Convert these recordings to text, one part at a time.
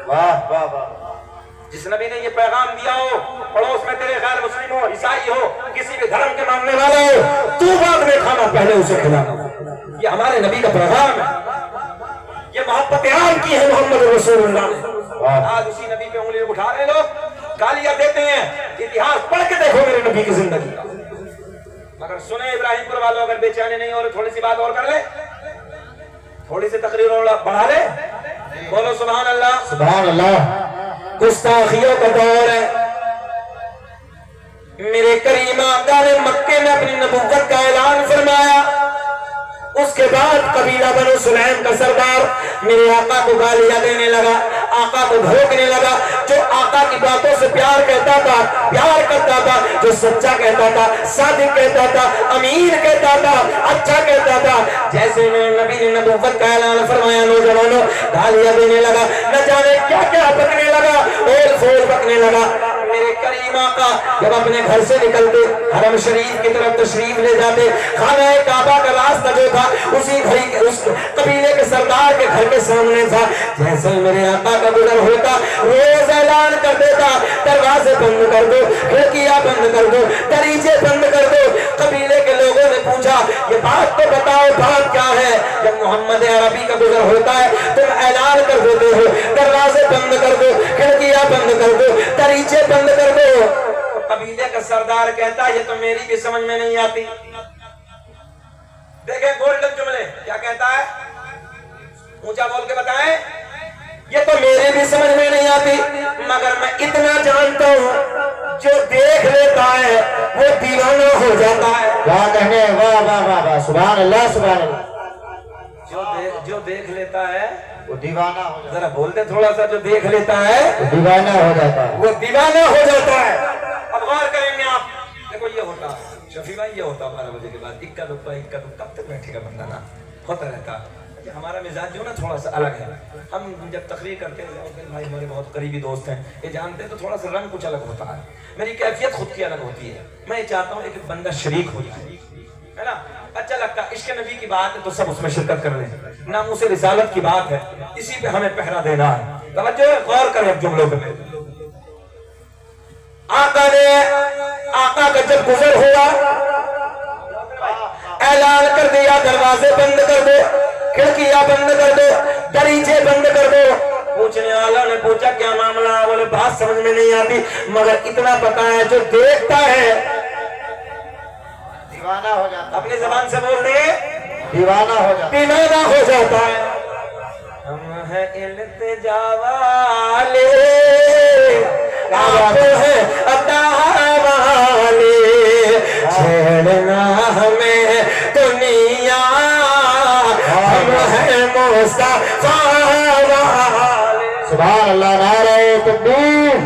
واہ واہ واہ. جس نبی نے یہ پیغام دیا ہو پڑوس میں تیرے غیر مسلم ہو عیسائی ہو کسی بھی دھرم کے ماننے والا ہو تو بعد میں کھانا پہلے اسے کھلانا. یہ ہمارے نبی کا پیغام ہے. یہ محبت عام کی ہے محمد رسول اللہ نے. آج اسی نبی پہ انگلی اٹھا رہے لوگ گالیاں دیتے ہیں. اتہاس پڑھ کے دیکھو میرے نبی کی زندگی کا. مگر سنیں ابراہیم پور والوں اگر بے چینے نہیں ہو رہے تھوڑی سی بات اور کر لے تھوڑی سی تقریر اور بڑھا لے. بولو سبحان اللہ. سبحان اللہ. گستاخیوں کا دور ہے. میرے کریم آقا نے مکے میں اپنی نبوت کا اعلان فرمایا. اس کے بعد قبیلہ بنو سلیم کا سردار میرے آقا کو گالیاں دینے لگا آقا کو بھوکنے لگا. جو آقا کی باتوں سے پیار کہتا تھا پیار کرتا تھا جو سچا کہتا تھا صادق کہتا تھا امین کہتا تھا اچھا کہتا تھا جیسے میں نبی نے نبوت کا اعلان فرمایا نوجوانوں گالیاں دینے لگا. نہ جانے کیا کیا بکنے لگا اول فول بکنے لگا. میرے کریم آقا جب اپنے گھر سے نکلتے حرم شریف کی طرف تشریف لے جاتے خانہ کعبہ کا راستہ جو تھا اسی گھر اس قبیلے کے سردار کے گھر کے سامنے تھا. جیسے میرے آقا کا گزر ہوتا روز اعلان کر دیتا دروازے بند کر دو کھڑکیاں بند کر دو دریچے بند کر دو. قبیلے کے لوگوں نے پوچھا یہ بات تو بتاؤ بات کیا ہے. جب محمد عربی کا گزر ہوتا ہے تم اعلان کر دیتے ہو دروازے بند کر دو کھڑکیاں بند کر دو دریچے بند کر دو. قبیلے کا سردار کہتا ہے یہ تو میری بھی سمجھ میں نہیں آتی. دیکھیں گولڈن جملے کیا کہتا ہے اونچا بول کے بتائیں یہ تو میرے بھی سمجھ میں نہیں آتی مگر میں اتنا جانتا ہوں جو دیکھ لیتا ہے وہ دیوانہ ہو جاتا ہے. کیا کہنے واہ واہ واہ واہ. سبحان اللہ سبحان اللہ. جو دیکھ لیتا ہے وہ دیوانہ ہو جاتا ہے. ذرا بولتے تھوڑا سا جو دیکھ لیتا ہے وہ دیوانہ ہو جاتا ہے. وہ دیوانہ ہو جاتا ہے. اب غور کریں گے آپ دیکھو یہ ہوتا شفیع بھائی یہ ہوتا 12 بجے کے بعد اکا دکا کب تک بیٹھے گا بندہ نا ہوتا رہتا. ہمارا مزاج جو نا تھوڑا سا الگ ہے. ہم جب تقریر کرتے ہیں بھائی ہمارے بہت قریبی دوست ہیں یہ جانتے ہیں تو تھوڑا سا رنگ کچھ الگ ہوتا ہے. میری کیفیت خود کی الگ ہوتی ہے. میں چاہتا ہوں ایک بندہ شریک ہو جائے ہے نا اچھا لگتا ہے. عشق نبی کی بات ہے تو سب اس میں شرکت کر لیں. ناموس رسالت کی بات ہے اسی پہ ہمیں پہرا دینا ہے. توجہ غور کریں جملوں پہ. آقا کا جب گزر ہوا اعلان کر دیا دروازے بند کر دو کھڑکیاں بند کر دو دریچے بند کر دو. پوچھنے والا نے پوچھا کیا معاملہ بولے بات سمجھ میں نہیں آتی مگر اتنا پتا ہے جو دیکھتا ہے دیوانہ ہو جاتا ہے. اپنی زبان سے بول دے دیوانہ ہو جاتا ہے. دیوانہ ہو جاتا ہے. ہم ہیں التجا والے آپ ہیں عطا والے چھیڑنا ہمیں دنیا ہم ہیں مصطفیٰ والے. سبحان اللہ. نعرہ تکبیر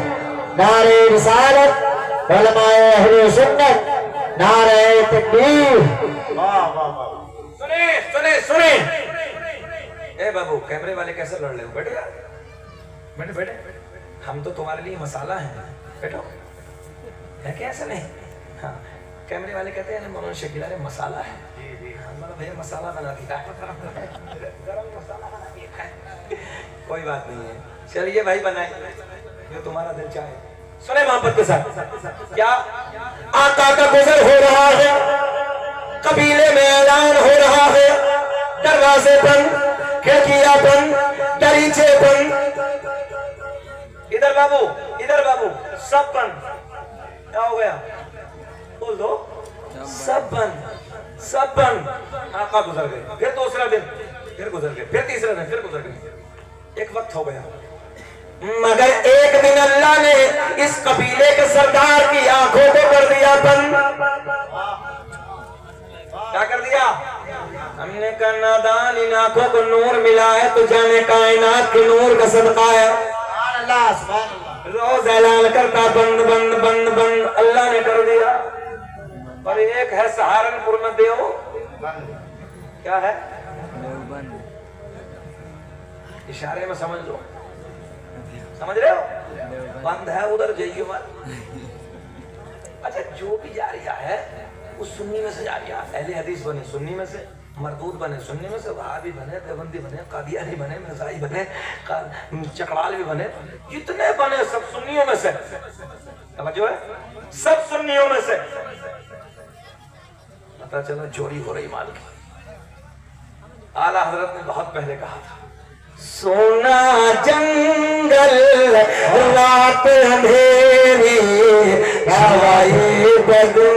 نعرہ رسالت علماء اہل سنت نعرہ تکبیر. واہ واہ واہ. سنیں اے بابو کیمرے والے کیسے لڑ رہے ہو بیٹھو یار بیٹھے ہم تو تمہارے لیے مسالہ ہیں بیٹھو ہے کہ ایسا نہیں. ہاں کیمرے والے کہتے ہیں مولانا شکیل ارے مسالہ ہے ہمارا بھیا مسالہ بنا دیا گرم مسالہ بنا دیا ہے. کوئی بات نہیں ہے چلیے بھائی بنائے جو تمہارا دل چاہے. سنیں محبت کے ساتھ کیا آقا کا گزر ہو رہا ہے قبیلے میں اعلان ہو رہا ہے دروازے بند کھڑکیاں بند دریچے بند. ادھر بابو سب بند. کیا ہو گیا بول دو سب بند. آقا گزر گئے پھر دوسرا دن پھر گزر گئے پھر تیسرا دن پھر گزر گئے. ایک وقت ہو گیا مگر ایک دن اللہ نے اس قبیلے کے سردار کی آنکھوں کو کر دیا بند. کیا کر دیا ہم نے کہا نادان ان آنکھوں کو نور ملا ہے تو جانے کائنات کے نور کا صدقہ ہے. سبحان اللہ سبحان اللہ. روز اعلان کرتا بند بند بند بند اللہ نے کر دیا. اور ایک ہے سہارنپور میں دیو کیا ہے اشارے میں سمجھ لو سمجھ رہے ہو بند ہے ادھر جائیے مت. اچھا جو بھی جاریہ ہے وہ سنی میں سے جاریہ اہل حدیث بنی سنی میں سے مردود بنے، سنی میں سے وہابی بنے، دیوبندی بنے، قادیانی بنے، مرزائی بنے، چکڑال بھی بنے، جتنے بنے سب سنیوں میں سے، توجہ ہے، سب سنیوں میں سے پتہ چلا چوری ہو رہی مال کی۔ اعلیٰ حضرت نے بہت پہلے کہا تھا سونا جنگل رات اندھیری ہوائی بدو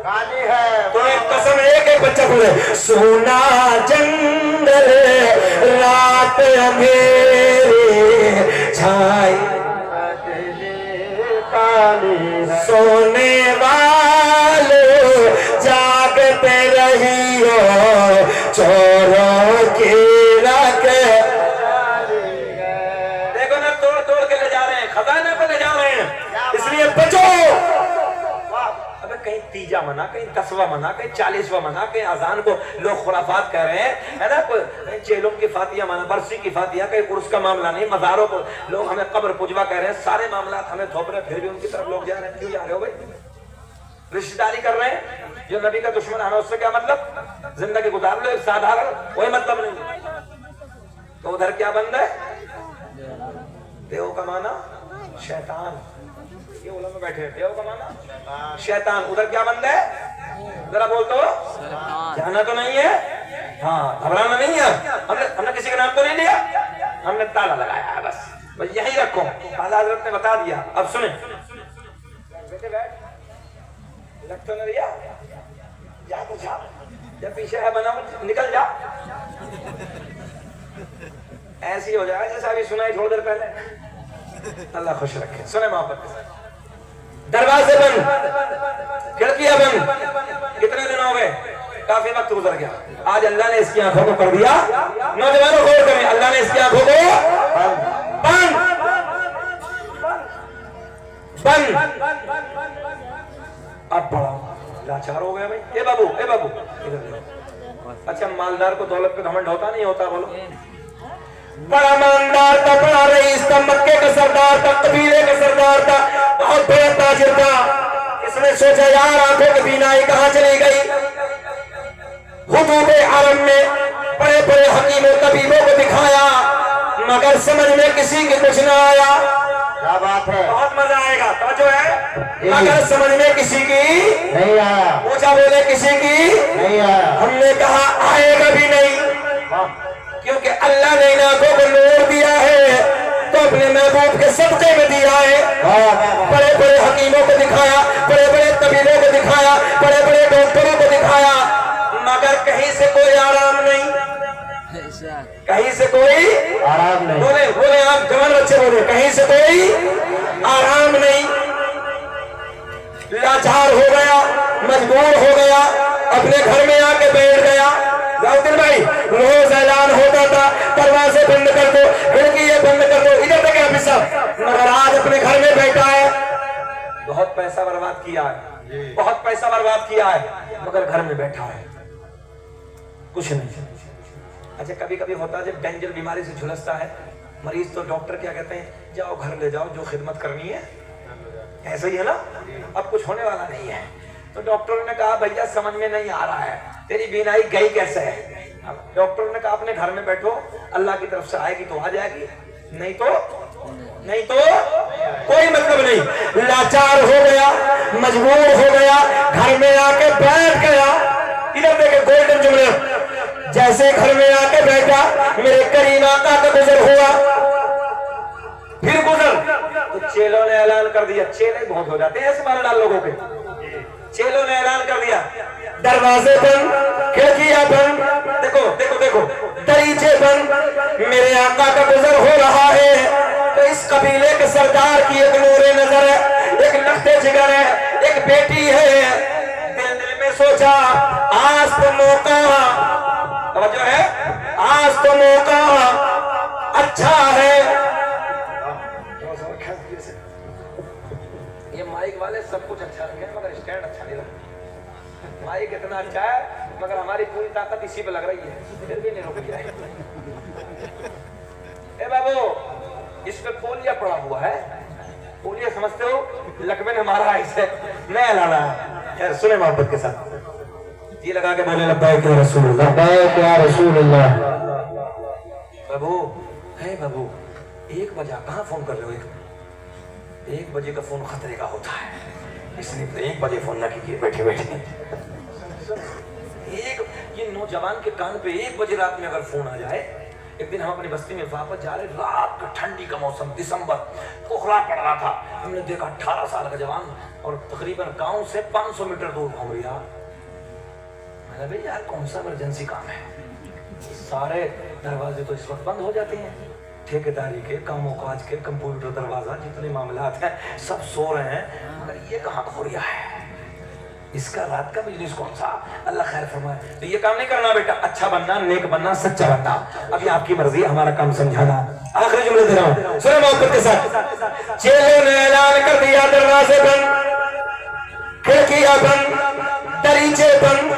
خالی ہے تو ایک قسم ایک بچہ بولے سونا جنگل رات اندھیری چھائی سونے والوں جاگتے رہیو چوروں کی رکھے دیکھو نا توڑ توڑ کے لے جا رہے ہیں، خزانے پہ لے جا رہے ہیں، اس لیے بچو۔ ابے کہیں تیجا منا، کہیں 10واں منا، کہیں 40واں منا، کہیں اذان کو لوگ خرافات کہہ رہے ہیں، ہے نا، کوئی چیلوں کی فاتحہ منا، برسی کی فاتحہ، کہیں عرس کا معاملہ نہیں، مزاروں کو لوگ ہمیں قبر پجوا کہہ رہے ہیں، سارے معاملات ہمیں تھوپ رہے ہیں، پھر بھی ان کی طرف لوگ جا رہے ہیں۔ کیوں جا رہے ہو بھائی؟ رشتہ داری کر رہے ہیں، جو نبی کا دشمن ہے اس سے کیا مطلب؟ زندگی گزار لو ایک سادھارن، کوئی مطلب نہیں۔ تو ادھر کیا بند ہے؟ دیو کا معنی شیطان، یہ علماء بیٹھے ہیں، دیو کا معنی شیطان، ادھر کیا بند ہے؟ ذرا بول تو جانا تو نہیں ہے، ہاں گھبرانا نہیں ہے، ہم نے کسی کا نام تو نہیں لیا، ہم نے تالا لگایا ہے، بس یہی رکھو۔ اعلیٰ حضرت نے بتا دیا۔ اب سنیں، بیٹے بیٹھ، لگ تو نہ رہیا، جا تو جا، جب پیچھے ہے بنا نکل جا، ایسی ہو جائے جیسا ابھی سنا ہی تھوڑی دیر پہلے۔ اللہ خوش رکھے، سنیں محبت کے ساتھ۔ دروازے بند، کھڑکیاں بند، کتنے دن ہو گئے؟ کافی وقت گزر گیا، آج اللہ نے اس کی آنکھوں کو کر دیا۔ نوجوانوں غور کریں، اللہ نے اس کی آنکھوں کو بند بند۔ اب بڑا لاچار ہو گیا بھائی، اے بابو ادھر دیکھو۔ اچھا مالدار کو دولت پہ گھمنڈ ہوتا نہیں ہوتا؟ بولو۔ بڑا مالدار تھا، بڑا رئیس تھا، مکے کا سردار تھا، قبیلے کا سردار تھا، بہت بڑا تاجر تھا۔ اس نے سوچا یار آنکھوں کی بینائی کہاں چلی گئی؟ حدود حرم میں بڑے بڑے حکیموں طبیبوں کو دکھایا، مگر سمجھ میں کسی کے کچھ نہ آیا۔ کیا بات ہے، بہت مزہ آئے گا، توجہ ہے، مگر سمجھ میں کسی کی نہیں آیا، اونچا بولے کسی کی نہیں آیا۔ ہم نے کہا آئے گا بھی نہیں، کیونکہ اللہ نے ان آنکھوں کو نور دیا ہے تو اپنے محبوب کے صدقے میں دیا ہے۔ بڑے بڑے حکیموں کو دکھایا، بڑے بڑے طبیبوں کو دکھایا، بڑے بڑے ڈاکٹروں کو دکھایا، مگر کہیں سے کوئی آرام نہیں، کہیں سے کوئی آرام نہیں۔ بولے بولے آپ جوان بچے بولے، کہیں سے کوئی آرام نہیں۔ لاچار ہو گیا، مجبور ہو گیا، اپنے گھر میں آ کے بیٹھ گیا۔ ذاؤدین بھائی روز اعلان ہوتا تھا دروازے بند کر دو، کھڑکیاں بند کر دو، ادھر تک ہے صاحب، مگر آج اپنے گھر میں بیٹھا ہے۔ بہت پیسہ برباد کیا ہے، بہت پیسہ برباد کیا ہے، مگر گھر میں بیٹھا ہے، کچھ نہیں۔ اچھا کبھی کبھی ہوتا ہے جب ڈینجر بیماری سے جھلستا ہے مریض تو ڈاکٹر کیا کہتے ہیں؟ جاؤ گھر لے جاؤ، جو خدمت کرنی ہے، ایسا ہی ہے نا، اب کچھ ہونے والا نہیں ہے۔ تو ڈاکٹر نے کہا بھیا سمجھ میں نہیں آ رہا ہے، تیری بینائی گئی کیسے ہے؟ ڈاکٹر نے کہا اپنے گھر میں بیٹھو، اللہ کی طرف سے آئے گی تو آ جائے گی، نہیں تو کوئی مطلب نہیں۔ لاچار ہو گیا، مجبور ہو گیا، گھر میں آ کے بیٹھ گیا۔ ادھر دیکھیں گولڈن جملے، جیسے گھر میں آ کے بیٹھا میرے کریم آقا کا گزر ہوا، پھر گزر تو چیلوں نے اعلان کر دیا، چیلے بہت ہو جاتے ہیں ایسے مارا ڈال لوگوں کے، چیلوں نے اعلان کر دیا دروازے بند، کھڑکیاں بند، دیکھو دیکھو دیکھو دریچے بند، میرے آقا کا گزر ہو رہا ہے۔ تو اس قبیلے کے سردار کی ایک نور نظر ہے، ایک لختے جگر ہے، ایک بیٹی ہے، دل میں سوچا آج تو موقع، توجہ ہے، آج تو موقع اچھا ہے۔ یہ مائک والے سب کچھ اچھا رکھے ہیں مگر اسٹینڈ اچھا نہیں رکھا۔ مائک اتنا اچھا ہے مگر ہماری پوری طاقت اسی پہ لگ رہی ہے، پھر بھی نہیں رک جائے۔ اے بابو اس پہ پولیا پڑا ہوا ہے، پولیا سمجھتے ہو؟ لقبے نے مارا اسے، نیا لانا ہے۔ خیر سنیں محبت کے ساتھ، یہ لگا کے بولے لبیک یا رسول اللہ، لبیک یا رسول اللہ۔ بابو ہے بابو، 1 بجے کہاں فون کر رہے ہو؟ 1 بجے کا فون خطرے کا ہوتا ہے، اس لیے 1 بجے فون نہ کیجیے بیٹھے بیٹھے۔ یہ نوجوان کے کان پہ 1 بجے رات میں اگر فون آ جائے۔ ایک دن ہم اپنی بستی میں واپس جا رہے، رات کا ٹھنڈی کا موسم، دسمبر، کوہرا پڑ رہا تھا۔ ہم نے دیکھا 18 سال کا جوان اور تقریباً گاؤں سے 500 میٹر دور گھوم رہا۔ میں نے بھائی یار کون سا ایمرجنسی کام ہے؟ سارے دروازے تو اس وقت بند ہو جاتے ہیں، ٹھیکیداری کے، کاموں کاج کے، کمپیوٹر دروازہ، جتنے معاملات ہیں سب سو رہے ہیں، مگر یہ کہاں کھو رہا ہے؟ اس کا رات کا بزنس کون سا؟ اللہ خیر فرمائے۔ تو یہ کام نہیں کرنا بیٹا، اچھا بننا، نیک بننا، سچا بننا، ابھی آپ کی مرضی، ہمارا کام سمجھانا۔ آخری جملے دے رہا ہوں، سنیں محبت کے ساتھ۔ چیلوں نے اعلان کر دیا دروازے بند، کھڑکیاں بند، دریچے بند۔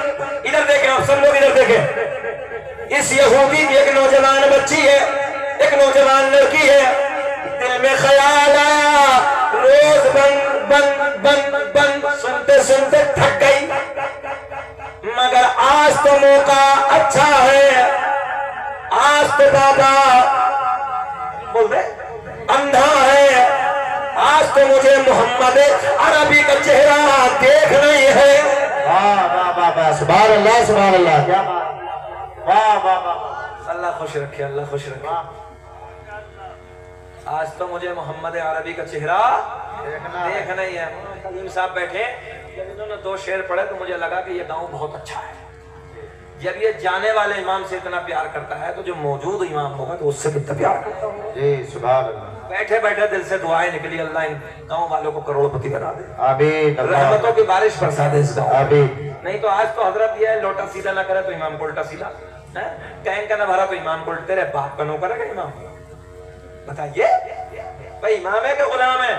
ادھر دیکھیں آپ سب لوگ، ادھر دیکھیں۔ اس یہودی کی ایک نوجوان بچی ہے، ایک نوجوان لڑکی ہے، دل میں خیال آیا، روز بند بند بند بند، سنتے سنتے تھک گئی، مگر آج تو موقع اچھا ہے، آج تو بابا بول دے اندھا ہے، آج تو مجھے محمد عربی کا چہرہ دیکھنا ہی ہے۔ واہ واہ واہ واہ، سبحان اللہ سبحان اللہ، کیا بات، واہ واہ واہ، اللہ خوش رکھے، اللہ خوش رکھے۔ آج تو مجھے محمد عربی کا چہرہ دیکھنا ہی ہے۔ قدیم صاحب بیٹھے، جب انہوں نے 2 شعر پڑھے تو مجھے لگا کہ یہ گاؤں بہت اچھا ہے۔ جب یہ جانے والے امام سے اتنا پیار کرتا ہے تو جو موجود امام ہوگا تو اس سے کتنا پیار کرتا ہوگا۔ جی سبحان اللہ، بیٹھے بیٹھے دل سے دعائیں نکلی، اللہ ان گاؤں والوں کو کروڑ پتی بنا دے، آمین، رحمتوں کی بارش برسا دے اس گاؤں۔ آمین۔ نہیں تو آج تو حضرت یہ ہے، لوٹا سیدھا نہ کرے تو امام کو الٹا سیدھا، ٹینک کا نہ بھرا تو امام کو الٹا، تیرے باپ کا نوکر ہے کہ امام؟ بتائیے بھائی، امام ہے کہ غلام ہے؟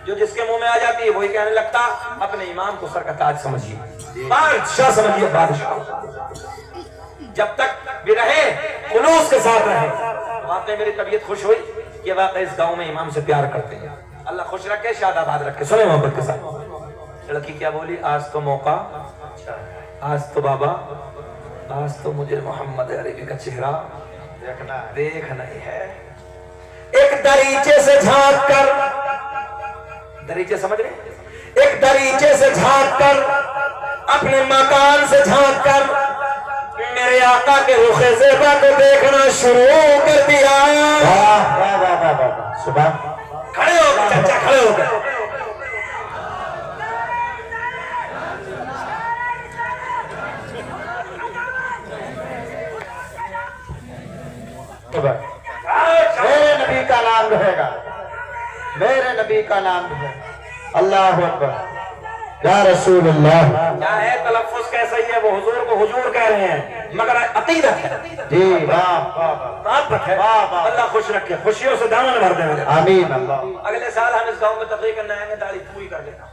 جو جس کے منہ میں آ جاتی ہے وہی کہنے لگتا، اپنے امام کو سر کا تاج سمجھیے، بادشاہ سمجھیے، بادشاہ۔ جب تک بھی رہے خلوص کے ساتھ رہے۔ واقعی میری طبیعت خوش ہوئی کہ واقعی اس گاؤں میں امام سے پیار کرتے ہیں۔ اللہ خوش رکھے، شاد آباد رکھے۔ سنیں محبت کے ساتھ، لڑکی کیا بولی؟ آج تو موقع، آج تو بابا، آج تو مجھے محمد عربی کا چہرہ دیکھنا ہی ہے۔ ایک دریچے سے جھانک کر، دریچے سمجھ رہے؟ ایک دریچے سے جھانک کر، اپنے مکان سے جھانک کر میرے آقا کے رخ زیبا کو دیکھنا شروع کر دیا۔ واہ واہ واہ واہ واہ، سبحان، کھڑے ہو گئے چچا، کھڑے ہو گئے۔ میرے نبی کا نام رہے گا، میرے نبی کا نام رہے گا۔ اللہ اکبر، یا رسول اللہ۔ کیا ہے تلفظ کیسا ہی ہے، وہ حضور کو حضور کہہ رہے ہیں مگر عقیدت ہے، جی واہ واہ، محبت ہے۔ اللہ خوش رکھے، خوشیوں سے دامن بھر دے میرے۔ آمین اللہ۔ اگلے سال ہم اس گاؤں میں تقریر کرنے آئیں گے، داڑھی پوری کر لینا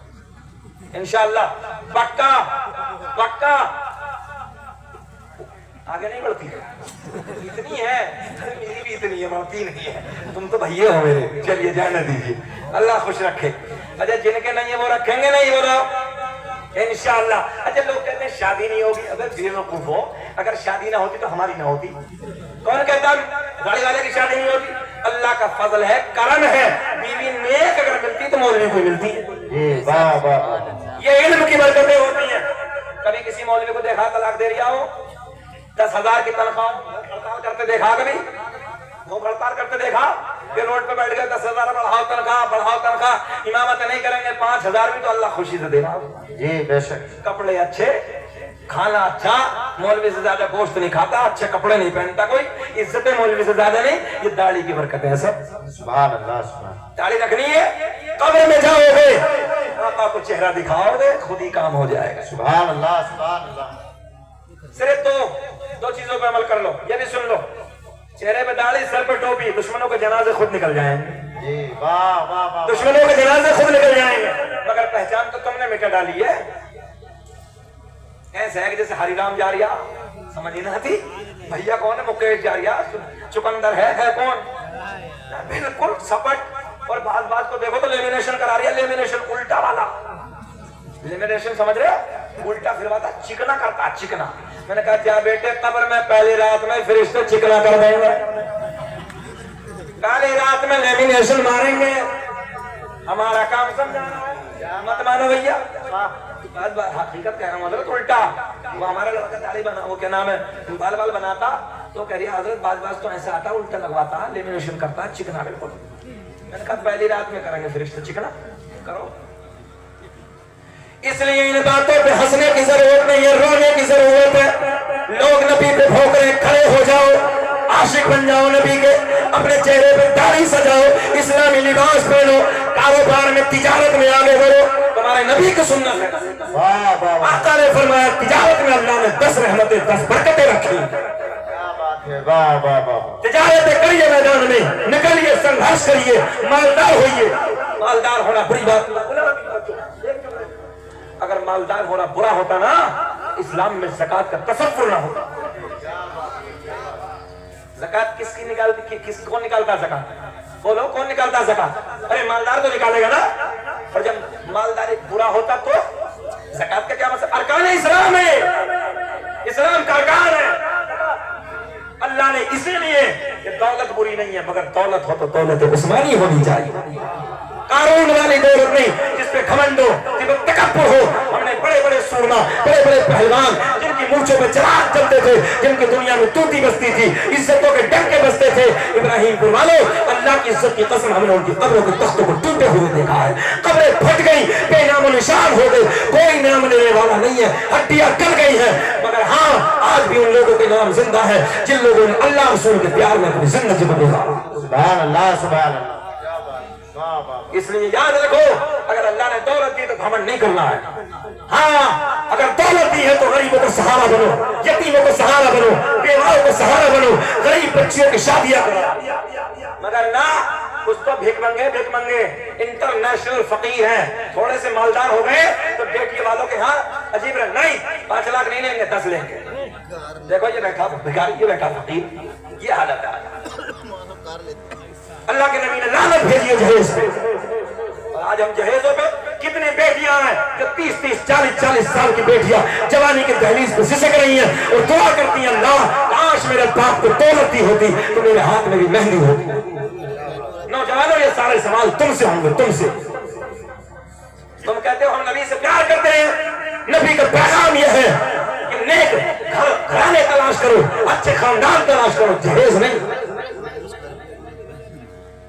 انشاءاللہ، پکا پکا۔ آگے نہیں بڑھتی اتنی ہے، میری بھی اتنی ہے، بڑھتی نہیں ہے، تم تو بھائیے ہو میرے، چلیے جانے دیجیے، اللہ خوش رکھے۔ اچھا جن کے نہیں ہے وہ رکھیں گے نہیں، بولو انشاءاللہ۔ اچھا لوگ کہتے ہیں شادی نہیں ہوگی، اگر بے وقوف ہو، اگر شادی نہ ہوتی تو ہماری نہ ہوتی؟ کون کہتا گاڑی والے کی شادی نہیں ہوتی؟ اللہ کا فضل ہے، کرم ہے، بیوی نیک اگر ملتی تو مولوی کو ملتی ہے۔ جی واہ واہ، یہ علم کی برکتیں ہوتی ہیں۔ کبھی کسی مولوی کو دیکھا طلاق دے رہا ہو، 10,000 کی تنخواہ، ہڑتال کرتے دیکھا کبھی؟ وہ ہڑتال کرتے دیکھا کہ روڈ پہ بیٹھ گئے 10,000 بڑھاؤ تنخواہ، بڑھاؤ تنخواہ، امامت نہیں کریں گے 5,000 بھی تو اللہ خوشی سے دینا۔ جی بے شک، کپڑے اچھے، کھانا اچھا، مولوی سے زیادہ گوشت نہیں کھاتا، اچھے کپڑے نہیں پہنتا کوئی، عزتیں مولوی سے زیادہ نہیں، یہ داڑھی کی برکت ہے سب۔ سبحان اللہ سبحان، داڑھی رکھنی ہے، قبر میں جاؤ گے آقا کو چہرہ دکھاؤ گے، خود ہی کام ہو جائے گا۔ سبحان اللہ سبحان اللہ۔ صرف دو چیزوں پہ عمل کر لو، یہ بھی سن لو، چہرے پہ داڑھی، سر پہ ٹوپی، دشمنوں کے جنازے خود نکل جائیں گے۔ جی واہ واہ واہ، دشمنوں کے جنازے خود نکل جائیں گے، مگر پہچان تو تم نے مٹا ڈالی ہے۔ ایسا ہے کہ جیسے ہری رام جاریا، سمجھ ہی نہ آتی، بھیا کون ہے؟ مکیش جاریا، چکندر ہے کون؟ بالکل سپٹ، اور بعض کو دیکھو تو لیمینیشن کرا رہی ہے، لیمینیشن الٹا والا لیمینیشن، سمجھ رہے؟ الٹا پھرواتا چکنا کرتا چکنا. میں نے کہا جا بیٹے قبر میں پہلی رات میں فرشتے چکنا کر دیں گے, پہلی رات میں لیمینیشن ماریں گے, ہمارا کام سمجھانا ہے, مت مانو بھیا. حقیقت کہہ رہا ہوں حضرت الٹا. وہ ہمارا لڑکا داڑھی بنا, وہ کیا نام ہے, بال بناتا تو کہہ رہی حضرت بعض تو ایسا آتا الٹا لگواتا لیمینیشن کرتا چکنا بالکل. میں نے کہا پہلی رات میں کریں گے فرشتے چکنا کرو. اس لیے ان باتوں پہ ہنسنے کی ضرورت نہیں ہے, رونے کی ضرورت ہے. لوگ نبی پہ بھونک رہے, کھڑے ہو جاؤ, عاشق بن جاؤ نبی کے, اپنے چہرے پہ داڑھی سجاؤ, اسلامی لباس پہنو, کاروبار میں تجارت میں آگے بڑھو. تمہارے نبی کی سنت ہے. آقا نے فرمایا تجارت میں اللہ نے 10 رحمتیں 10 برکتیں رکھی. تجارت کریے, میدان میں نکلیے, سنگھرش کریے, مالدار ہوئیے. مالدار ہونا بری بات. اگر مالدار ہونا برا ہوتا نا, اسلام میں زکات کا تصور نہ ہوتا. زکات کس کی نکالتی, کس کون نکالتا زکات؟ بولو کون نکالتا زکات؟ ارے مالدار تو نکالے گا نا. اور جب مالدار برا ہوتا تو زکات کا کیا مطلب؟ ارکان اسلام ہے, اسلام کا ارکان ہے. اللہ نے اسی لیے کہ دولت بری نہیں ہے, مگر دولت ہو تو دولت عثمانی ہونی چاہیے. قارون والی دولت نہیں جس پہ گھمنڈ ہو, جس پہ تکبر ہو. ہم نے بڑے بڑے سورما, بڑے بڑے پہلوان جن کی مونچھوں پہ چراغ جلتے تھے, جن کی دنیا میں توتی بستی تھی, عزتوں کے ڈنکے بستے تھے. ابراہیم پور والوں, اللہ کی عزت کی قسم, ہم نے ان کی قبروں کے تختوں کو ٹوٹے ہوئے دیکھا ہے. قبریں پھٹ گئی, بے نام و نشان ہو گئے, کوئی نام لینے والا نہیں ہے, ہڈیاں گل گئی ہیں. مگر ہاں آج بھی ان لوگوں کے نام زندہ ہے جن لوگوں نے اللہ رسول کے پیار میں اپنی زندگی بدلا. سبحان اللہ, سبحان اللہ. اس لیے یاد رکھو, اگر اللہ نے دولت دی تو گھمنڈ نہیں کرنا ہے. ہاں اگر دولت دی ہے تو غریبوں کا سہارا بنو, یتیموں کا سہارا بنو, بیواؤں کا سہارا بنو, غریب بچیوں کی شادیاں کرو. مگر نہ, کچھ تو بھیک منگے انٹرنیشنل فقیر ہیں, تھوڑے سے مالدار ہو گئے تو بیٹی والوں کے ہاں عجیب رہے, نہیں 5 لاکھ نہیں لیں گے, 10 لیں گے. دیکھو یہ بیٹھا بھکاری, یہ بیٹھا فقیر, یہ حالت ہے. اللہ کے نبی نے لعنت بھیجی ہے جہیز پہ. آج ہم جہیزوں پہ کتنی بیٹیاں ہیں جو 30 40 سال کی بیٹیاں جوانی کے دہلیز پہ سسک رہی ہیں اور دعا کرتی ہیں, اللہ کاش میرے باپ کو دولت دی ہوتی تو میرے ہاتھ میں بھی مہندی ہوتی. نوجوانوں یہ سارے سوال تم سے ہوں گے, تم سے. تم کہتے ہو ہم نبی سے پیار کرتے ہیں, نبی کا پیغام یہ ہے کہ نیک گھرانے تلاش کرو, اچھے خاندان تلاش کرو, جہیز نہیں.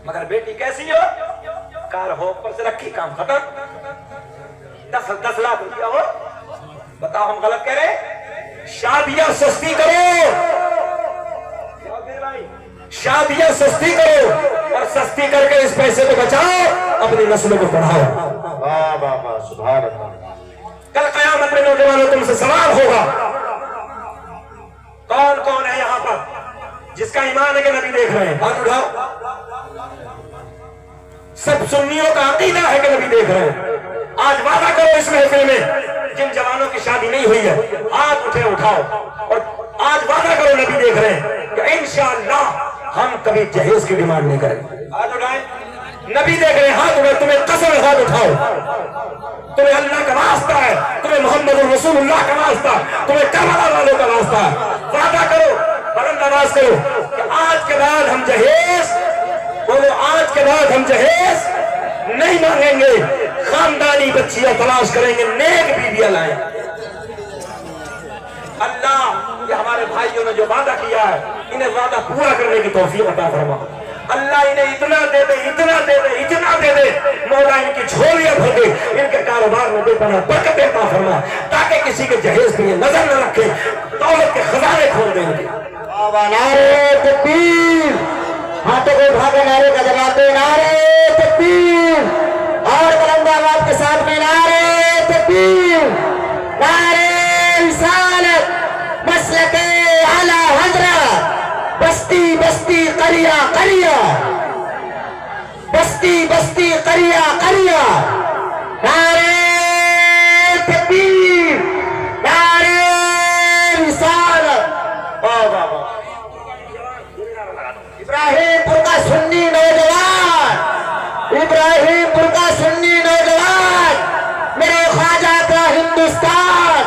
مگر بیٹی کیسی ہو, کار ہو, اوپر سے رکھی, کام ختم. 10 لاکھ روپیہ ہو, بتاؤ ہم غلط کہہ رہے؟ شادیاں سستی کرو, شادیاں سستی کرو, اور سستی کر کے اس پیسے کو بچاؤ, اپنی نسلوں کو پڑھاؤ. سبحان اللہ. کل قیامت میں نوجوانوں تم سے سوال ہوگا, کون کون ہے یہاں پر جس کا ایمان ہے کہ نبی دیکھ رہے ہیں؟ ہاتھ اٹھاؤ. سب سنیوں کا عقیدہ ہے کہ نبی دیکھ رہے ہیں. آج وعدہ کرو اس محفل میں, جن جوانوں کی شادی نہیں ہوئی ہے ہاتھ اٹھاؤ, اور آج وعدہ کرو نبی دیکھ رہے ہیں کہ انشاءاللہ ہم کبھی جہیز کی ڈیمانڈ نہیں کریں گے. ہاتھ اٹھائیں, نبی دیکھ رہے ہیں, ہاتھ اٹھائیں. تمہیں قسم ہے, ہاتھ اٹھاؤ. تمہیں اللہ کا واسطہ ہے, تمہیں محمد رسول اللہ کا واسطہ, تمہیں کربلا والوں کا واسطہ ہے. وعدہ کرو, بلند آواز کرو کہ آج کے بعد ہم جہیز, بولو آج کے بعد ہم جہیز نہیں مانگیں گے, خاندانی بچیاں تلاش کریں گے, نیک بیویاں لائیں. اللہ یہ ہمارے بھائیوں نے جو وعدہ کیا ہے انہیں وعدہ پورا کرنے کی توفیق عطا فرما. اللہ انہیں اتنا دے دے, اتنا دے دے, اتنا دے دے, مولا ان کی جھولیاں بھر دے, ان کے کاروبار میں بے پناہ برکت عطا فرما, تاکہ کسی کے جہیز پہ یہ نظر نہ رکھے, دولت کے خزانے کھول دیں گے. نعرے تکبیر, ہاتھوں کو اٹھا کے نعرے کا جواب دے. نعرے تکبیر, اور بلند آواز کے ساتھ میں نعرے تکبیر, نعرے رسالت, مسلک اعلی حضرت, بستی بستی قریہ قریہ, بستی بستی قریہ قریہ. نعرے تکبیر, نعرے رسالت. ابراہیم پور کا سنی نوجوان, ابراہیم پور کا سنی نوجوان, میرے خواجہ کا ہندوستان,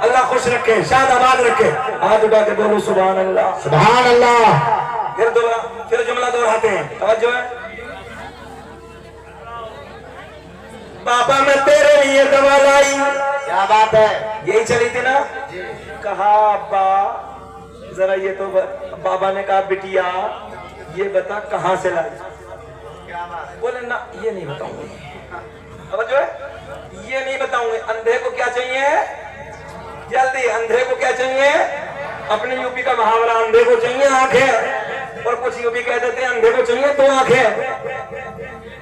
اللہ خوش رکھے، شاد آباد رکھے. ہاتھ اٹھا کے بولو سبحان اللہ. سبحان اللہ. پھر جملہ دہراتے ہیں. توجہ ہے. بابا میں تیرے لیے دوا لائی. کیا بات ہے. یہی چلی تھی نا. کہا ابا ذرا یہ تو بابا نے کہا بٹیا یہ بتا کہاں سے لائی. بولے نا یہ نہیں بتاؤں گی. توجہ ہے. یہ نہیں بتاؤں گے. اندھے کو کیا چاہیے؟ جلدی. اندھے کو کیا چاہیے؟ اپنے یوپی کا محاورہ اندھے کو چاہیے آنکھیں، اور کچھ یوپی کہہ دیتے ہیں اندھے کو چاہیے دو آنکھیں.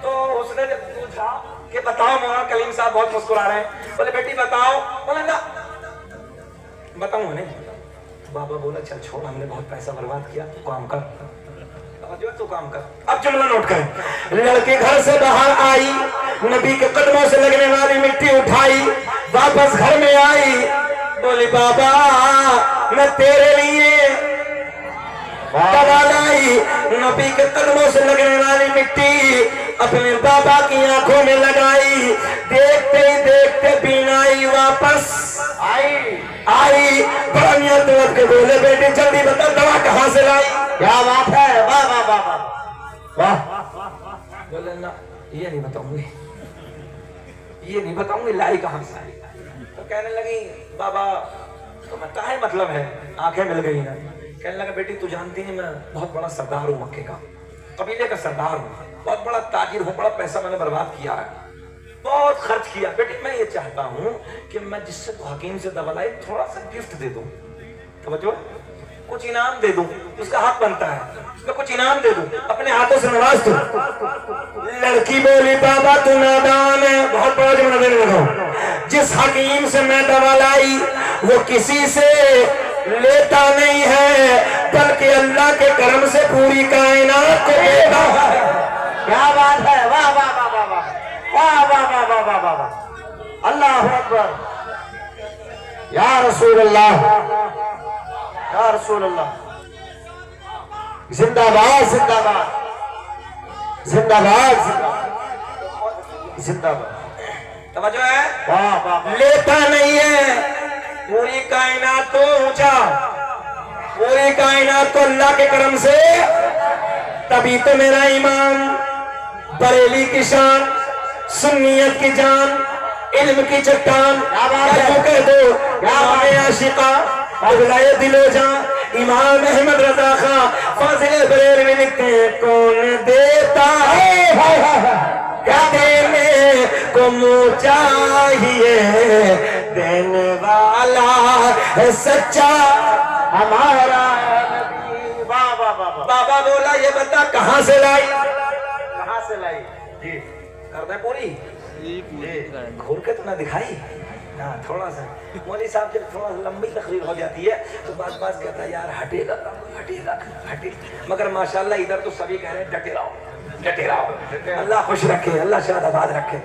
تو اس نے جب پوچھا کہ بتاؤ مولانا کلیم صاحب بہت مسکرا رہے ہیں. بولے بیٹی بتاؤ. بولے نا بتاؤں نہیں. بابا بولا چل چھوڑ ہم نے بہت پیسہ برباد کیا تو کام کر. تو کام کر. اب جملہ نوٹ کریں. لڑکی گھر سے باہر آئی، نبی کے قدموں سے لگنے والی مٹی اٹھائی، واپس گھر میں آئی. بولی بابا میں تیرے لیے دوا لائی. نبی کے قدموں سے لگنے والی مٹی اپنے بابا کی آنکھوں میں لگائی. دیکھتے ہی دیکھتے بینائی واپس آئی. بڑا نیت رکھ کے بولے بیٹی جلدی بتا دوا کہاں سے لائی. کیا بات ہے. واہ واہ واہ واہ. بولے نا یہ نہیں بتاؤں گی، یہ نہیں بتاؤں گی لائی کہاں سے. تو کہنے لگی بابا تمہیں کہا مطلب ہے. آنکھیں مل گئی نا. کہنے لگا بیٹی تو جانتی نہیں میں بہت بڑا سردار ہوں، مکے کا قبیلے کا سردار ہوں، بہت بڑا تاجر ہوں، بڑا پیسہ میں نے برباد کیا ہے، بہت خرچ کیا. بیٹی میں یہ چاہتا ہوں کہ میں جس سے حکیم سے دوا لائی تھوڑا سا گفٹ دے دوں. توجہ کچھ انعام دے دوں. اس کا حق بنتا ہے میں کچھ انعام دے دوں، اپنے ہاتھوں سے نواز دوں. لڑکی بولی بابا تو نادان ہے. بہت بڑا جملہ دینے لگا ہوں. جس حکیم سے میں دوا لائی وہ کسی سے لیتا نہیں ہے بلکہ اللہ کے کرم سے پوری کائنات کو دیتا ہے. کیا بات ہے. واہ واہ واہ واہ واہ واہ واہ واہ واہ واہ واہ. اللہ اکبر. یا رسول اللہ، یا رسول اللہ. زندہ باد زندہ باد زندہ باد زندہ باد. توجہ ہے. واہ واہ. لیتا نہیں ہے پوری کائنات کو اونچا، پوری کائنات کو اللہ کے کرم سے. تبھی تو میرا ایمان بریلی کی شان، سنیت کی جان، علم کی چٹان. کہہ دو امام عاشقہ اگلائے دل و جان امام احمد رضا خان فاضل بریلوی لکھتے ہیں کون دیتا ہے کیا دینے کو منہ چاہیے، دینے والا ہے سچا ہمارا نبی. واہ واہ واہ. بابا بولا یہ بتا کہاں سے لائی. کہاں سے لائی؟ جی کر دیں پوری. گھور کے تو نہ دکھائی نا. تھوڑا سا مولوی صاحب جب تھوڑا لمبی تقریر ہو جاتی ہے تو بعض بعض کہتا ہے یار ہٹے گا ہٹے گا ہٹے. مگر ماشاءاللہ ادھر تو سبھی کہہ رہے ہیں ڈٹے رہو ڈٹے رہو. اللہ خوش رکھے، اللہ شاد آباد رکھے.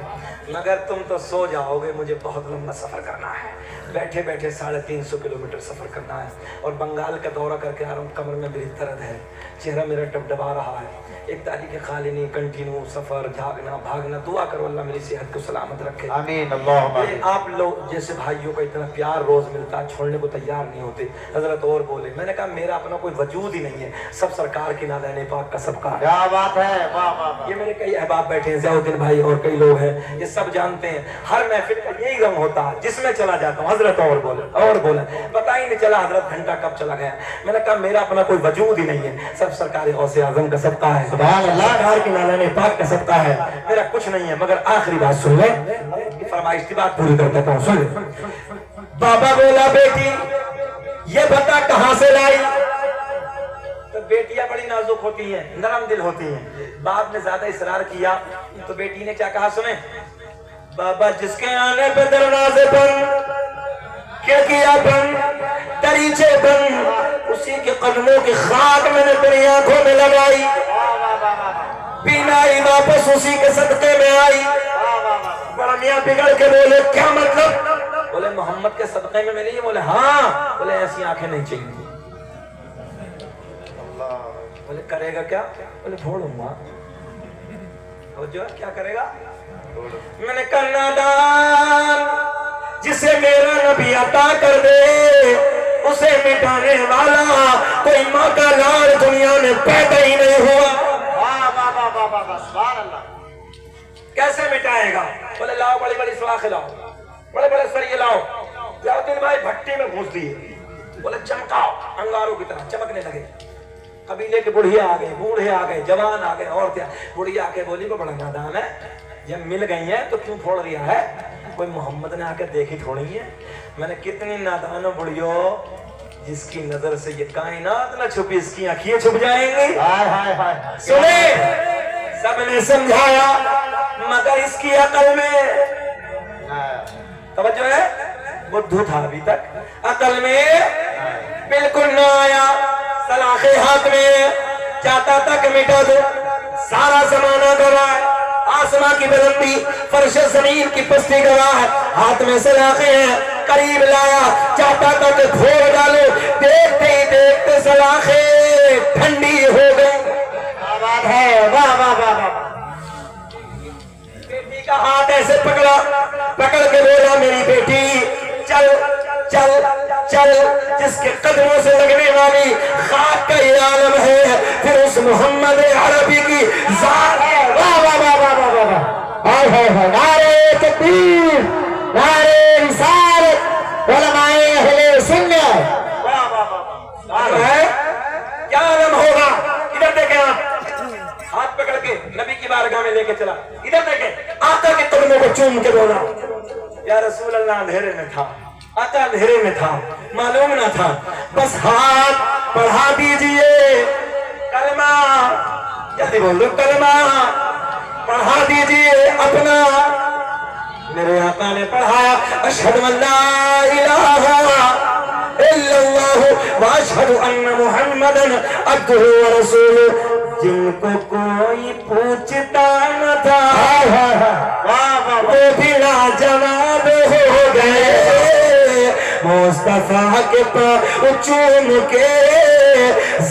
مگر تم تو سو جاؤ گے. مجھے بہت لمبا سفر کرنا ہے. بیٹھے بیٹھے 350 کلومیٹر سفر کرنا ہے. اور بنگال کا دورہ کر کے آ رہا ہوں. کمر میں میری درد ہے، چہرہ میرا ڈبڈبا رہا ہے. ایک تاریخ خالی نہیں، کنٹینیو سفر، جھاگنا بھاگنا. دعا کرو اللہ میری صحت کو سلامت رکھے. آمین. اللہم آمین. آپ لوگ جیسے بھائیوں کا اتنا پیار روز ملتا ہے، چھوڑنے کو تیار نہیں ہوتے. حضرت اور بولے. میں نے کہا میرا اپنا کوئی وجود ہی نہیں ہے، سب سرکار کی نادین پاک کا سب کا ہے. کیا بات ہے. واہ واہ. یہ میرے کئی احباب بیٹھے ہیں، ضیاء الدین بھائی اور کئی لوگ ہیں، یہ سب جانتے ہیں. ہر محفل کا یہی غم ہوتا ہے جس میں چلا جاتا ہوں. حضرت اور بولے پتہ ہی نہیں چلا حضرت گھنٹہ کب چلا گیا. میں نے کہا میرا اپنا کوئی وجود ہی نہیں ہے، سب سرکار غوث اعظم کا سب کا ہے، سبحان اللہ. سرکار کی نادین پاک کا سب کا ہے. میرا کچھ نہیں ہے. مگر آخری بات سن لیں، فرمائش کی بات پوری کر دیتا ہوں. سن لیں. بابا بولا بیٹی یہ بتا کہاں سے لائی. تو بیٹیاں بڑی نازک ہوتی ہیں، نرم دل ہوتی ہیں. باپ نے زیادہ اصرار کیا تو بیٹی نے کیا کہا سنیں. بابا جس کے آنے پہ دروازے بند کیا بند دریچے بند، اسی کے قدموں کی خاک میں نے تیری آنکھوں میں لگائی. بینائی واپس اسی کے صدقے میں آئی. بڑا میاں بگڑ کے بولے کیا مطلب. بولے محمد کے صدقے میں ملی. بولے ہاں. بولے ایسی آنکھیں نہیں چاہیے. بولے کرے گا کیا. بولے پھوڑوں گا. اور جو کیا کرے گا. میں نے کہا نادان جسے میرا نبی عطا کر دے اسے مٹانے والا کوئی ماں کا لال دنیا میں پیدا ہی نہیں ہوا۔ سبحان اللہ۔ کیسے مٹائے گا؟ بولے لاؤ بڑی بڑی سلاخیں لاؤ، بڑے بڑے سریے لاؤ، جاؤ بھائی بھٹی میں گھس دیے، بولے چمکاؤ، انگاروں کی طرح چمکنے لگے۔ قبیلے کے بڑھیا آ گئے، بوڑھے آ گئے، جوان آ گئے، عورتیں۔ بڑھیا آ کے بولی وہ بڑا نادان ہے، جب مل گئی ہیں تو کیوں پھوڑ دیا ہے؟ کوئی محمد نے آ کے دیکھی تھوڑی ہے۔ میں نے کتنی نادان بڑھیو جس کی نظر سے یہ کائنات نہ چھپی، اس کی آنکھیں چھپ جائیں گی۔ سنیں، سب نے سمجھایا مگر اس کی عقل میں توجہ ہے، بدھو تھا ابھی تک، عقل میں بالکل نہ آیا۔ سلاخیں ہاتھ میں چاہتا تک مٹا دو، سارا زمانہ گواہ، آسمان کی بلندی، فرش زمین کی پستی گواہ، ہاتھ میں سلاخیں ہیں، قریب لایا، چاہتا تک پھوڑ ڈالو، دیکھتے ہی دیکھتے سلاخیں ٹھنڈی ہو گئی۔ بات ہے، واہ واہ واہ واہ۔ بیٹی کا ہاتھ ایسے پکڑ کے بولا میری بیٹی چل چل چل، جس کے قدموں سے لگنے والی خاک کا یہ عالم ہے، پھر اس محمد عربی کی ذات ہے۔ واہ واہ واہ واہ واہ واہ واہ۔ نعرے تکبیر، نعرے رسالت، علماء اہل سنت۔ کیا عالم ہوگا؟ ادھر دیکھیں آپ، ہاتھ پکڑ کے نبی کی بارگاہ میں لے کے چلا، ادھر دیکھیں، آقا کے قدموں کو چوم کے بولا یا رسول اللہ، اندھیرے میں تھا، آقا اندھیرے میں تھا، معلوم نہ تھا، بس ہاتھ پڑھا دیجئے کلمہ، جلدی بول دو کلمہ پڑھا دیجئے اپنا۔ میرے آقا نے پڑھایا اشہد ان لا الہ الا اللہ واشہد ان محمدًا عبدہ ورسولہ۔ جن کو کوئی پوچھتا نہ تھا وہ بھی لاجواب ہو گئے، مصطفیٰ کے پاؤں چوم کے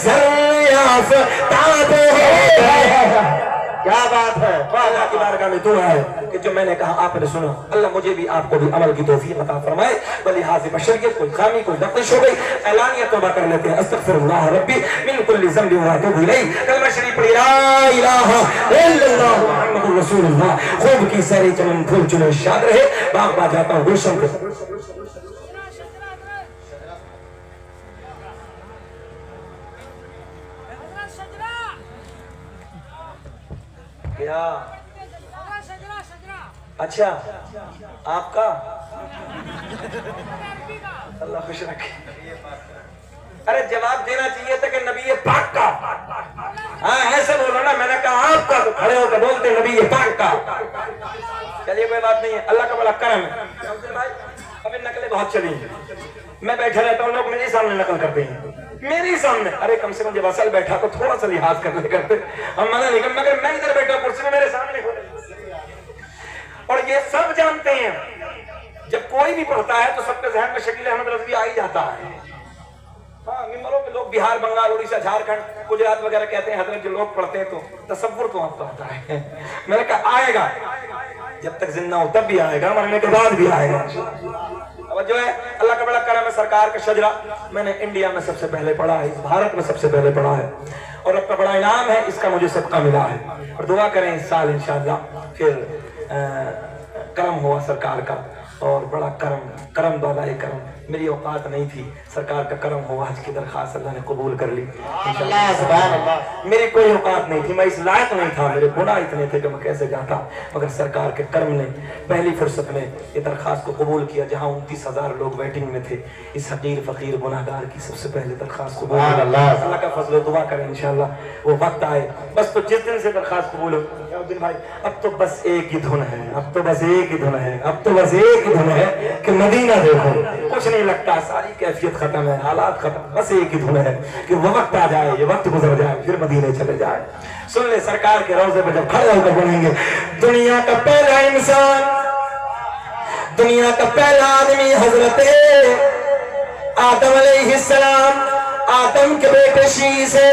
زریافتاب ہو گئے۔ کیا بات ہے، اللہ کی بارگاہ میں دعا ہے کہ جو میں نے کہا آپ نے سنا، اللہ مجھے بھی آپ کو بھی عمل کی توفیق عطا فرمائے۔ بلحاظ بشریت کوئی خامی کوئی نقص ہو گئی، اعلانیہ توبہ کر لیتے ہیں، استغفر اللہ ربی من کل ذنب واتوب الیہ۔ کلمہ شریف پڑھی لا الہ الا اللہ محمد رسول اللہ۔ خوب کی سیری چمن پھول چنے شاد رہے، باغ با جاتا ہوں گلشن کے کیا؟ اچھا آپ کا اللہ خوش رکھے۔ ارے جواب دینا چاہیے تھا کہ نبی پاک کا، ہاں ایسے بولو نا، میں نے کہا آپ کا، تو کھڑے ہو کے بولتے نبی پاک کا۔ چلیے کوئی بات نہیں ہے، اللہ کا بڑا کرم ہے۔ ابھی نقلیں بہت چلی ہیں، میں بیٹھا رہتا ہوں، لوگ میرے سامنے نقل کرتے ہیں، میری سامنے۔ ارے کم سے کم جب اصل بیٹھا تو تھوڑا سا لحاظ کرنے کرتے، ہم منع نہیں کرتے، مگر میں ادھر بیٹھا کرسی میں میرے سامنے ہو رہے۔ اور یہ سب جانتے ہیں جب کوئی بھی پڑھتا ہے تو سب کے ذہن میں شکیل احمد رضوی آ ہی جاتا ہے۔ ہاں ممبروں پہ لوگ بہار، بنگال، اڑیسہ، جھارکھنڈ، گجرات وغیرہ کہتے ہیں، حضرت جو لوگ پڑھتے ہیں تو تصور تو آپ کو آتا ہے۔ میں نے کہا آئے گا، جب تک زندہ ہوں تب بھی آئے گا، مرنے کے بعد بھی آئے گا۔ جو ہے اللہ کا بڑا کرم ہے، سرکار کا شجرہ میں نے انڈیا میں سب سے پہلے پڑھا ہے، بھارت میں سب سے پہلے پڑھا ہے، اور اب کا بڑا انعام ہے، اس کا مجھے صدقہ ملا ہے۔ اور دعا کریں اس سال انشاءاللہ پھر کرم ہوا سرکار کا، اور بڑا کرم بالائے کرم۔ میری اوقات نہیں تھی، سرکار کا کرم ہوا، حج کی درخواست اللہ نے قبول کر لی۔ میری کوئی اوقات نہیں تھی، میں اس لائق نہیں تھا، میرے گناہ اتنے تھے کہ میں کیسے جاتا، مگر سرکار کے کرم نے پہلی فرصت میں یہ درخواست کو قبول کیا، جہاں 29,000 لوگ ویٹنگ میں تھے، اس حقیر فقیر گناہگار کی سب سے پہلے درخواست قبول کی۔ اللہ کا فضل و دعا کریں انشاءاللہ وہ وقت آئے، بس تو جس دن سے درخواست قبول ہو دن بھائی، اب تو بس ایک ہی دھن ہے، اب تو بس ایک ہی دھن ہے، اب تو بس ایک ہی دھن ہے کہ مدینہ دیکھو، کچھ نہیں لگتا، ساری کیفیت ختم ہے، حالات ختم، بس ایک ہی دھن ہے کہ وہ وقت آ جائے، یہ وقت گزر جائے، پھر مدینے چلے جائے۔ سن لے سرکار کے روضے پہ جب کھڑے ہو کر بولیں گے، دنیا کا پہلا انسان، دنیا کا پہلا آدمی حضرت آدم علیہ السلام، آدم کے بیٹے شیس ہے،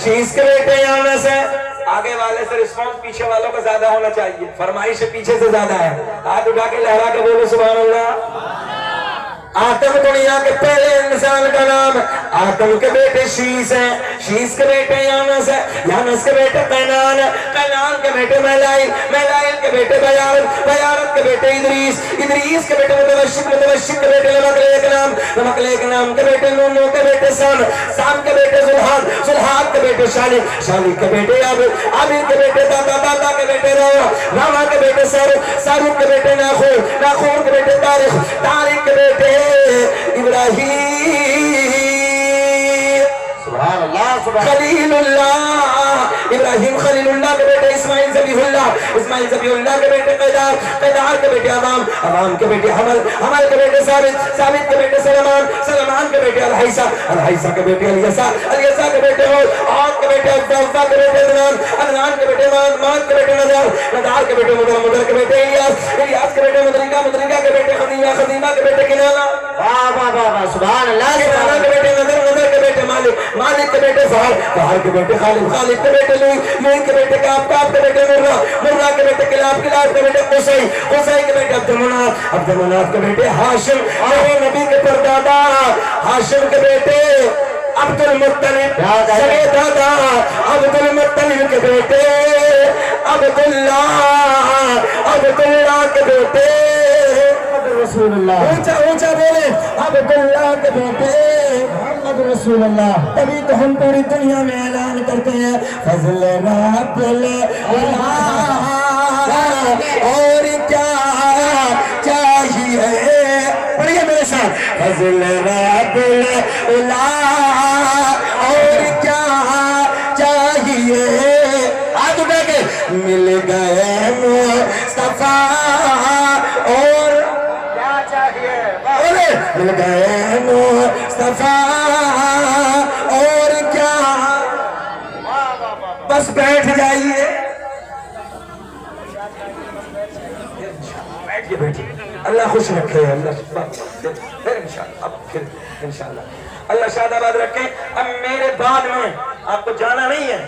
شیس کے بیٹے یانس ہے، آگے والے سے رسپانس پیچھے والوں کا زیادہ ہونا چاہیے، فرمائش پیچھے سے زیادہ ہے. ہاتھ اٹھا کے لہرا کے بولو سبحان اللہ. آدم دنیا کے پہلے انسان کا نام. آدم کے بیٹے شیس ہیں، شیس کے بیٹے یانس ہیں، یانس کے بیٹے قینان ہیں، قینان کے بیٹے میلائل، میلائل کے بیٹے بیارت، بیارت کے بیٹے ادریس، ادریس کے بیٹے متوشق، متوشق کے بیٹے لمکلیک نام، لمکلیک نام کے بیٹے نونو کے بیٹے سام، سام کے بیٹے زلحان، زلحان کے بیٹے شالی، شالی کے بیٹے عابد، عابد کے بیٹے دادا، دادا کے بیٹے راما، راما کے بیٹے ساروق، ساروق کے بیٹے ناخور، ناخور کے بیٹے تاریخ، تاریخ کے بیٹے ابراہیم، سبحان اللہ سبحان خلیل اللہ، ابراہیم خلیل اللہ کے بیٹے اسماعیل ذبیح اللہ، اسماعیل ذبیح اللہ کے بیٹے قیدار، قیدار کے بیٹے عوام، عوام کے بیٹے حمل، حمل کے بیٹے ثابت، ثابت کے بیٹے سلمان، سلمان کے بیٹے الحیسہ، الحیسہ کے بیٹے الیسا، الیسا کے بیٹے عود کے بیٹے عفا کے بیٹے عدنان، عدنان کے بیٹے ماد کے بیٹے نظار، نظار کے بیٹے مدر، مدر کے بیٹے الیاس، الیاس کے بیٹے مدرکہ، مدرکہ کے بیٹے خدیمہ، خدیمہ کے بیٹے کنانہ، واہ واہ واہ واہ سبحان اللہ کنانہ کے بیٹے نظر، نظر کے بیٹے مالک، مالک کے بیٹے فہر، فہر کے بیٹے خالد، خالد کے بیٹے لوئی، لوئی کے بیٹے کعب، کعب کے بیٹے مرہ، مرہ کے بیٹے کلاب، کلاب کے بیٹے قصی، قصی کے بیٹے عبد المناف، عبد المناف کے بیٹے ہاشم، میرے نبی کے پردادا ہاشم کے بیٹے عبد المطلب، سگے دادا عبد المطلب کے بیٹے عبداللہ، عبداللہ کے بیٹے رسول اللہ، اونچا اونچا بولے عبداللہ کے بیٹے محمد رسول اللہ. تبھی تو ہم پوری دنیا میں اعلان کرتے ہیں فضل رب العلا اور کیا چاہیے، پڑھیے میرے ساتھ، فضل رب العلا اور کیا چاہیے، ہاتھ اٹھا کے مل گئے مصطفیٰ اور کیا چاہیے، مل گئے مصطفیٰ اور کیا، بس بیٹھ جائیے، بیٹھیے بیٹھیے، اللہ خوش رکھے، اللہ پھر انشاءاللہ، اب پھر انشاءاللہ اللہ شاد آباد رکھے. اب میرے بعد میں آپ کو جانا نہیں ہے،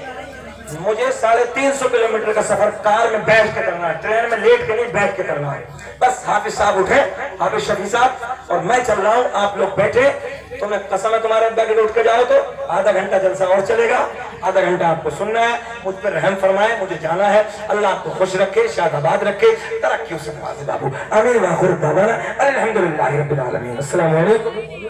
مجھے 350 کلومیٹر کا سفر کار میں بیٹھ کے کرنا ہے، ٹرین میں لیٹ کے نہیں بیٹھ کے کرنا ہے. بس حافظ صاحب اٹھے، حافظ شفیع صاحب، اور میں چل رہا ہوں، آپ لوگ بیٹھے. تو میں قسم ہے تمہارے ابا کے اٹھ کے جاؤ تو آدھا گھنٹہ جلسہ اور چلے گا، آدھا گھنٹہ آپ کو سننا ہے، مجھ پر رحم فرمائے، مجھے جانا ہے. اللہ آپ کو خوش رکھے، شاد آباد رکھے، ترقیوں سے نوازے بابو. آمین و آخر دعوانا الحمدللہ رب العالمین. السلام علیکم.